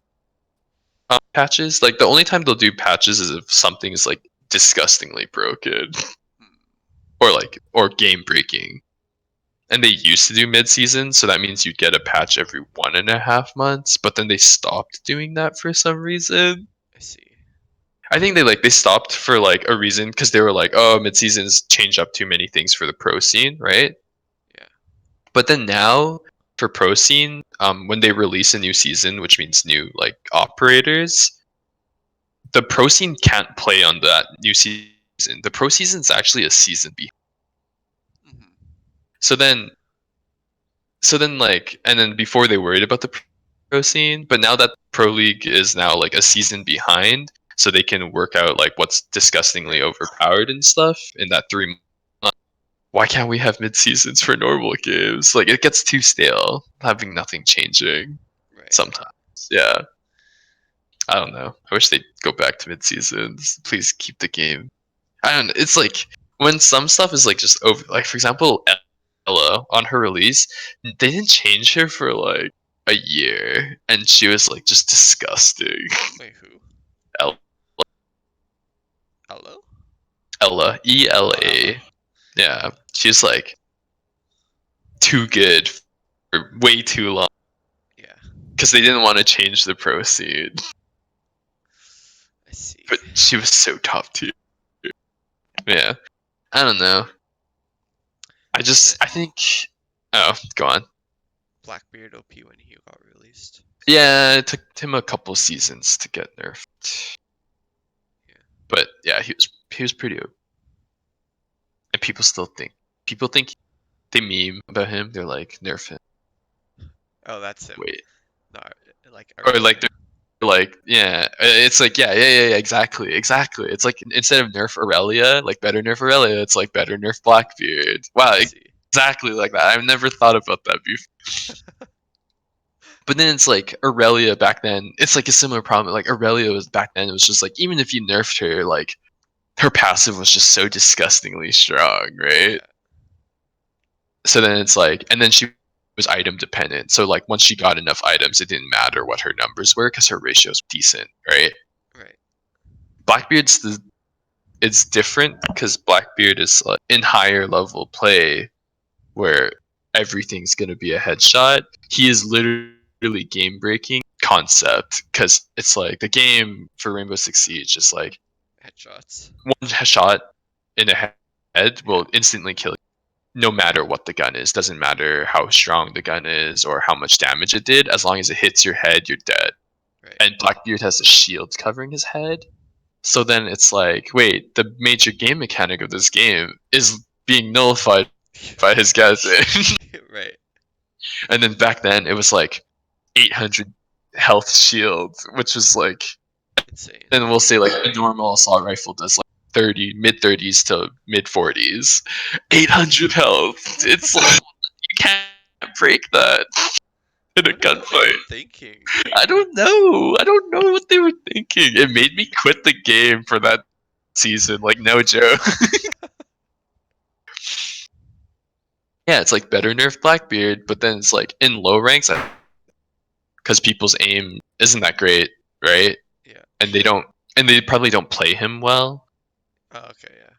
patches. Like the only time they'll do patches is if something is like disgustingly broken Hmm. or game breaking. And they used to do mid-season, so that means you'd get a patch every 1.5 months. But then they stopped doing that for some reason. I see. I think they stopped for like a reason because they were like, oh, mid-seasons change up too many things for the pro scene, right? Yeah. But then now for pro scene, when they release a new season, which means new like operators, the pro scene can't play on that new season. The pro season's actually a season behind. Hmm. So then, like, and then before they worried about the pro scene, but now that pro league is now like a season behind, so they can work out like what's disgustingly overpowered and stuff in that 3 months. Why can't we have mid seasons for normal games? Like it gets too stale having nothing changing Right. sometimes. Yeah, I don't know. I wish they'd go back to mid seasons. Please keep the game. I don't know. It's like when some stuff is like just over. Like for example, Ella on her release, they didn't change her for like a year, and she was like just disgusting. Wait, who? El- Hello? Ella, Oh, Ella. ELA. Yeah, she's like too good for way too long Yeah. because they didn't want to change the pro scene. I see. but she was so top tier. Yeah, I don't know. I think. Oh, go on. Blackbeard OP when he got released. Yeah, it took him a couple seasons to get nerfed. Yeah. But yeah, he was pretty OP. And people think they meme about him. They're like nerf him. Oh, that's him. Wait, No, like or like Aurelia. they're like yeah, it's like yeah, exactly. It's like instead of nerf Aurelia, like better nerf Aurelia, it's like better nerf Blackbeard. Wow, I see. exactly like that. I've never thought about that before. But then it's like Aurelia back then. It's like a similar problem. Like Aurelia was back then. It was just like even if you nerfed her, like her passive was just so disgustingly strong, right? Yeah. So then it's like, and then she was item dependent. So like once she got enough items, it didn't matter what her numbers were because her ratio was decent, right? Right. Blackbeard's it's different because Blackbeard is like in higher level play where everything's gonna be a headshot. He is literally game breaking concept because it's like the game for Rainbow Six Siege is like Headshots. one shot in a head will instantly kill you no matter what the gun is. Doesn't matter how strong the gun is or how much damage it did. As long as it hits your head, you're dead. Right. And Blackbeard has a shield covering his head. So then it's like, wait, the major game mechanic of this game is being nullified by his gadget. Right. And then back then it was like 800 health shield, which was like, Insane. then we'll say like a normal assault rifle does like 30, mid 30s to mid 40s. 800 health. It's like, you can't break that in a What are they gunfight. thinking? I don't know. I don't know what they were thinking. It made me quit the game for that season, like no joke. Yeah, it's like better nerf Blackbeard, but then it's like in low ranks because people's aim isn't that great, right? Yeah. And they probably don't play him well. Oh, okay, yeah.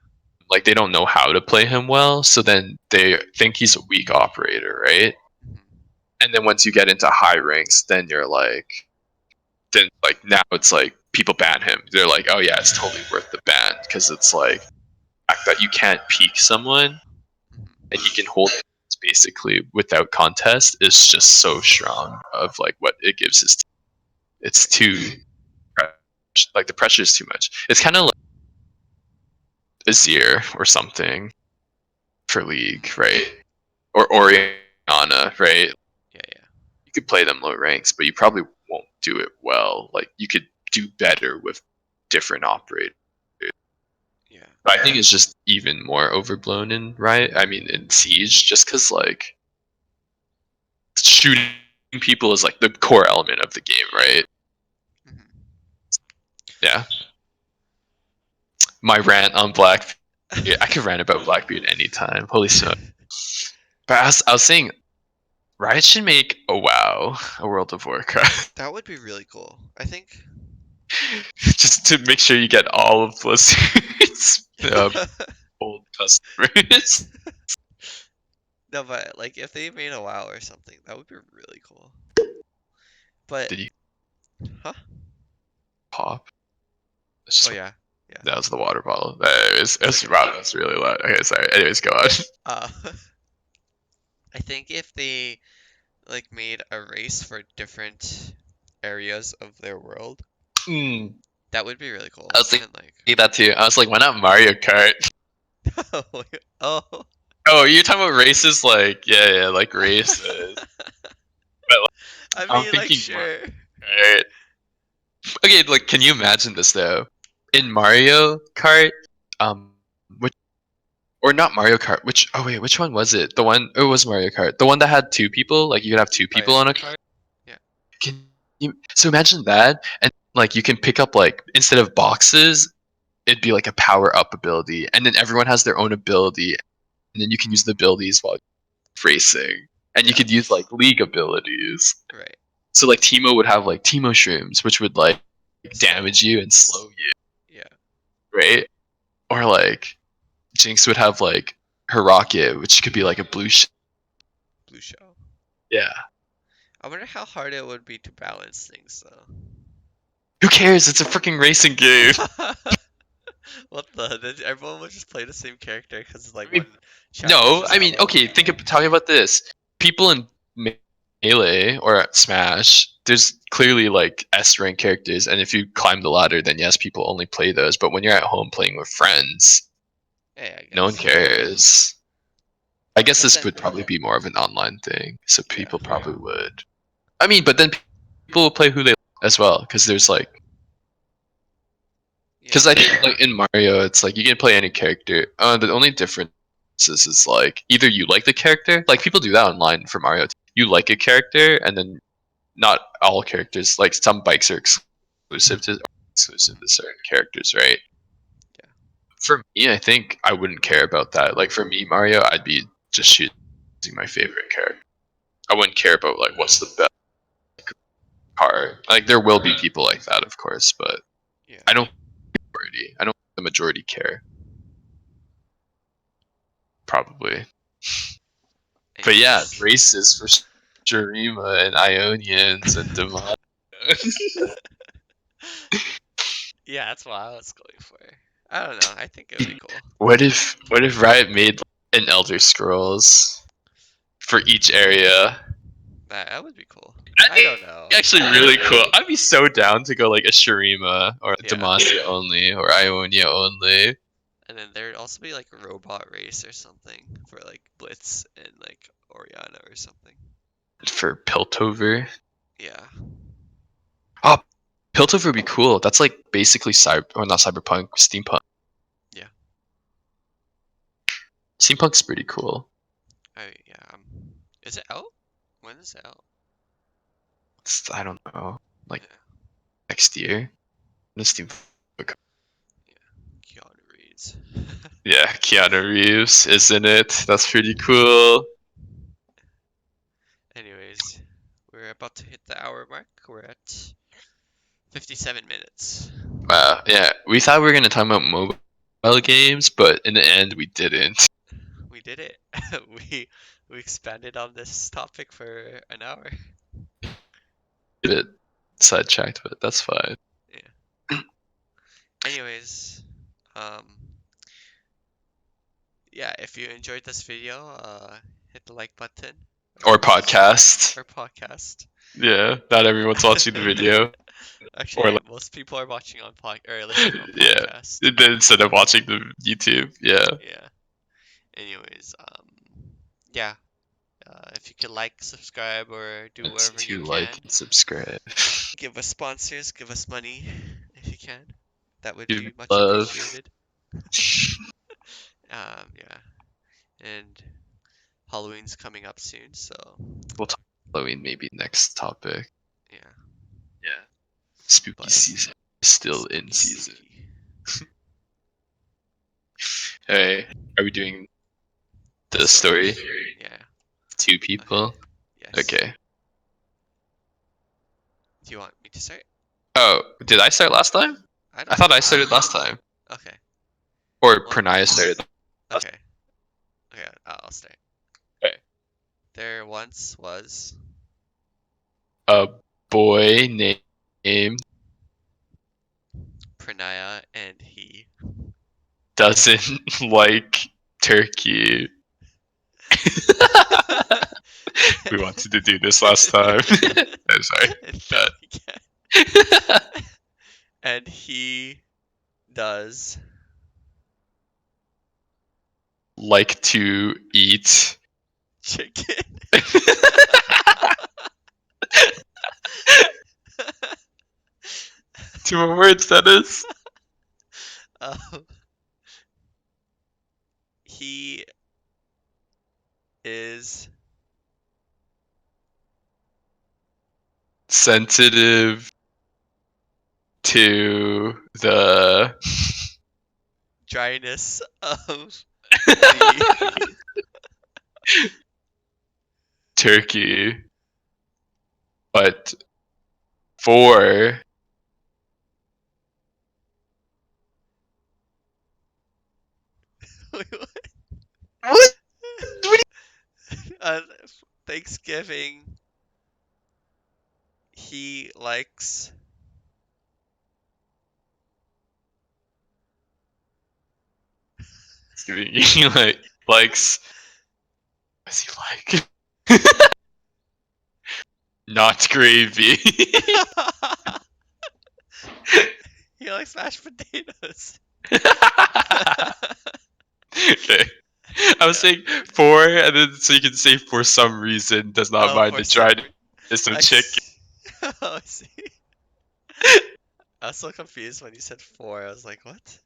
Like they don't know how to play him well, so then they think he's a weak operator, right? Mhm. And then once you get into high ranks, then now it's like people ban him. They're like, oh yeah, it's totally worth the ban because it's like the fact that you can't peek someone Mhm. and he can hold it basically without contest is just so strong of like what it gives his team. It's too like the pressure is too much. It's kind of like Azir or something for League, right? Or Oriana, right? Yeah, yeah. You could play them low ranks, but you probably won't do it well. Like you could do better with different operators. Yeah. But I think it's just even more overblown in Riot. I mean, in Siege, just because like shooting people is like the core element of the game, right? Mhm. Yeah. My rant on Black. Yeah, I could rant about Blackbeard anytime. Holy smoke! But I was saying, Riot should make a WoW, a World of Warcraft, That would be really cool. I think. just to make sure you get all of Blizzard's old customers. No, but like if they made a WoW or something, that would be really cool. But Did you huh? pop? It's just Oh yeah, yeah. that was the water bottle. Wow, that's really loud. Okay, sorry. Anyways, go on. Uh, I think if they like made a race for different areas of their world, Mm, that would be really cool. I was thinking And like, that too. I was like, why not Mario Kart? oh, Oh, you're talking about races, like yeah, like races. But like, I I'm mean, like, thinking Mario sure. Kart. Okay, like, can you imagine this though? In Mario Kart, which or not Mario Kart? Which oh wait, which one was it? The one it was Mario Kart. The one that had two people. Like you could have two Oh people yeah, on a cart. yeah. Can you? So imagine that, and like you can pick up like instead of boxes, it'd be like a power up ability, and then everyone has their own ability, and then you can use the abilities while racing, and you Yeah. could use like league abilities. Right. So like Timo would have like Timo shrooms, which would like Slow. damage you and slow you, Yeah. right? Or like Jinx would have like her rocket, which could be like a Blue shell. yeah. I wonder how hard it would be to balance things though. Who cares? It's a freaking racing game. What the? Did everyone would just play the same character because like I mean, one chapter is No, just I mean, yellow? okay, tell me about this. People in Melee or Smash, there's clearly like S rank characters, and if you climb the ladder, then yes, people only play those. But when you're at home playing with friends, Hey, I no one guess. cares. I guess But this then, would probably be more of an online thing, so yeah, people probably would. I mean, but then people will play who they like as well, because there's like, because yeah, I think like in Mario, it's like you can play any character. The only difference is like either you like the character, like people do that online for Mario. You like a character, and then not all characters, like some bikes are exclusive to certain characters, right? Yeah. For me, I think I wouldn't care about that. Like for me, Mario, I'd be just choosing my favorite character. I wouldn't care about like what's the best car. Like there will be people like that, of course, but yeah. I don't. I don't think the majority care. Probably. But yeah, Anyways. races for Shurima and Ionians and Demon. Yeah, that's what I was going for. I don't know. I think it would be cool. What if Riot made an Elder Scrolls for each area? That would be cool. That'd I be don't know. actually really cool. I'd be so down to go like a Shurima or a Yeah. Demacia only or Ionia only And then there'd also be like a robot race or something for like Blitz and like Oriana or something. for Piltover. Yeah. Oh, Piltover would be cool. That's like basically not cyberpunk, steampunk. Yeah. Steampunk's pretty cool. Yeah. Is it out? When is it out? I don't know, like Yeah. next year. The Steampunk's Keanu Reeves. Yeah, Keanu Reeves, isn't it? That's pretty cool. Anyways, we're about to hit the hour mark. We're at 57 minutes. Yeah, we thought we were gonna talk about mobile games, but in the end, we didn't. We did it. we we expanded on this topic for an hour. Did it sidetracked, but that's fine. Yeah. Anyways, um, yeah, if you enjoyed this video, hit the like button Or podcast. or podcast. Yeah, not everyone's watching the video. Or Actually, like, most people are watching on or listening on yeah, podcast. instead of watching the YouTube. Yeah. Yeah. Anyways, yeah. If you could like, subscribe, or do It's whatever you to can, like and subscribe. give us sponsors, give us money if you can. That would Give be me much love. appreciated. Yeah. And Halloween's coming up soon, so We'll talk about Halloween maybe next topic. yeah. Yeah. Spooky But season is still in spooky, season. spooky. Hey, are we doing the story? Yeah. Two people? Yes. Okay. Do you want me to start? Oh, did I start last time? I I don't thought know. I started last time. Okay. Or Well, Pranaya started. Okay. Okay, I'll start. Okay. There once was A boy named Pranaya and he. doesn't like turkey. We wanted to do this last time. I'm sorry. No, you can't. And he does Like to eat. chicken. Two more words, Dennis. Um, he is Sensitive to the dryness of the turkey, but for what? on Thanksgiving he likes giving you like likes. What's he like? Not gravy. He likes mashed potatoes. Okay. I was saying for, and then so you can say for some reason does not Oh, mind for the some. dried some chicken. Oh, I see. I was so confused when you said 4. I was like, what?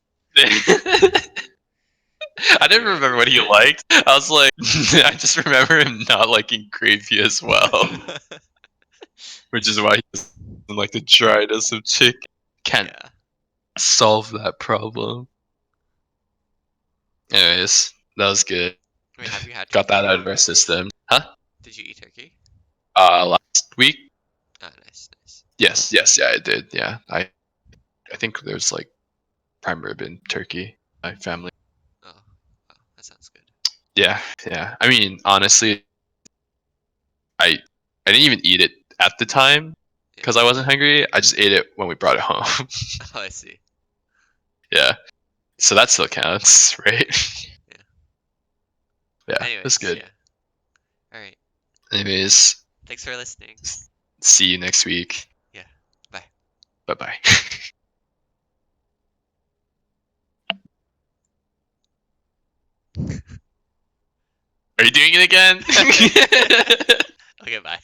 I didn't remember what he liked. I was like, I just remember him not liking gravy as well, which is why he doesn't like the dryness of chicken. Can't Yeah. solve that problem. Anyways, that was good. Wait, have you had Got turkey that out yet? of our system. Huh? Did you eat turkey? Last week? Oh, nice, nice. Yes, yeah, I did. Yeah, I think there's like prime rib in turkey. My family. Oh, wow, that sounds good. Yeah. I mean, honestly, I didn't even eat it at the time Yeah. because I wasn't hungry. I just ate it when we brought it home. Oh, I see. Yeah. So that still counts, right? Yeah. Yeah, that's Anyways, good. yeah. All right. Anyways, Thanks for listening. see you next week. Yeah. Bye. Bye bye. Are you doing it again? Okay, bye.